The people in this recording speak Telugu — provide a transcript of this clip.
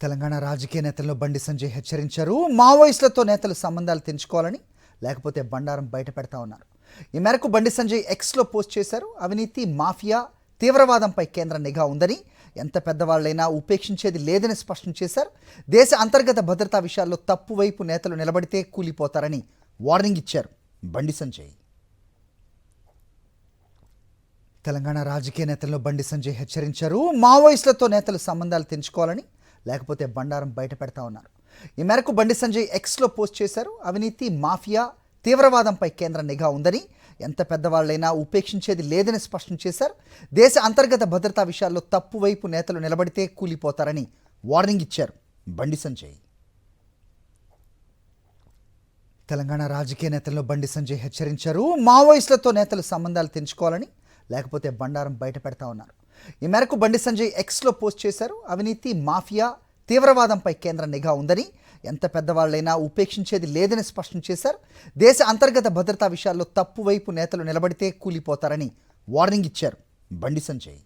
తెలంగాణ రాజకీయ నేతలను బండి సంజయ్ హెచ్చరించారు. మావోయిస్టులతో నేతలు సంబంధాలు తెంచుకోవాలని, లేకపోతే బండారం బయట పెడతా ఉన్నారు. ఈ మేరకు బండి సంజయ్ ఎక్స్లో పోస్ట్ చేశారు. అవినీతి, మాఫియా, తీవ్రవాదంపై కేంద్ర నిఘా ఉందని, ఎంత పెద్దవాళ్లైనా ఉపేక్షించేది లేదని స్పష్టం చేశారు. దేశ అంతర్గత భద్రతా విషయాల్లో తప్పు వైపు నేతలు నిలబడితే కూలిపోతారని వార్నింగ్ ఇచ్చారు బండి సంజయ్. తెలంగాణ రాజకీయ నేతలను బండి సంజయ్ హెచ్చరించారు. మావోయిస్టులతో నేతలు సంబంధాలు తెంచుకోవాలని, లేకపోతే బండారం బయట పెడతా ఉన్నారు. ఈ మేరకు బండి సంజయ్ ఎక్స్లో పోస్ట్ చేశారు. అవినీతి, మాఫియా, తీవ్రవాదంపై కేంద్ర నిఘా ఉందని, ఎంత పెద్దవాళ్లైనా ఉపేక్షించేది లేదని స్పష్టం చేశారు. దేశ అంతర్గత భద్రతా విషయాల్లో తప్పు వైపు నేతలు నిలబడితే కూలిపోతారని వార్నింగ్ ఇచ్చారు బండి సంజయ్. తెలంగాణ రాజకీయ నేతలను బండి సంజయ్ హెచ్చరించారు. మావోయిస్టులతో నేతలు సంబంధాలు తెంచుకోవాలని, లేకపోతే బండారం బయట పెడతా ఉన్నారు. ఈ మేరకు బండి సంజయ్ ఎక్స్లో పోస్ట్ చేశారు. అవినీతి, మాఫియా, తీవ్రవాదంపై కేంద్ర నిఘా ఉందని, ఎంత పెద్దవాళ్లైనా ఉపేక్షించేది లేదని స్పష్టం చేశారు. దేశ అంతర్గత భద్రతా విషయాల్లో తప్పు వైపు నేతలు నిలబడితే కూలిపోతారని వార్నింగ్ ఇచ్చారు బండి సంజయ్.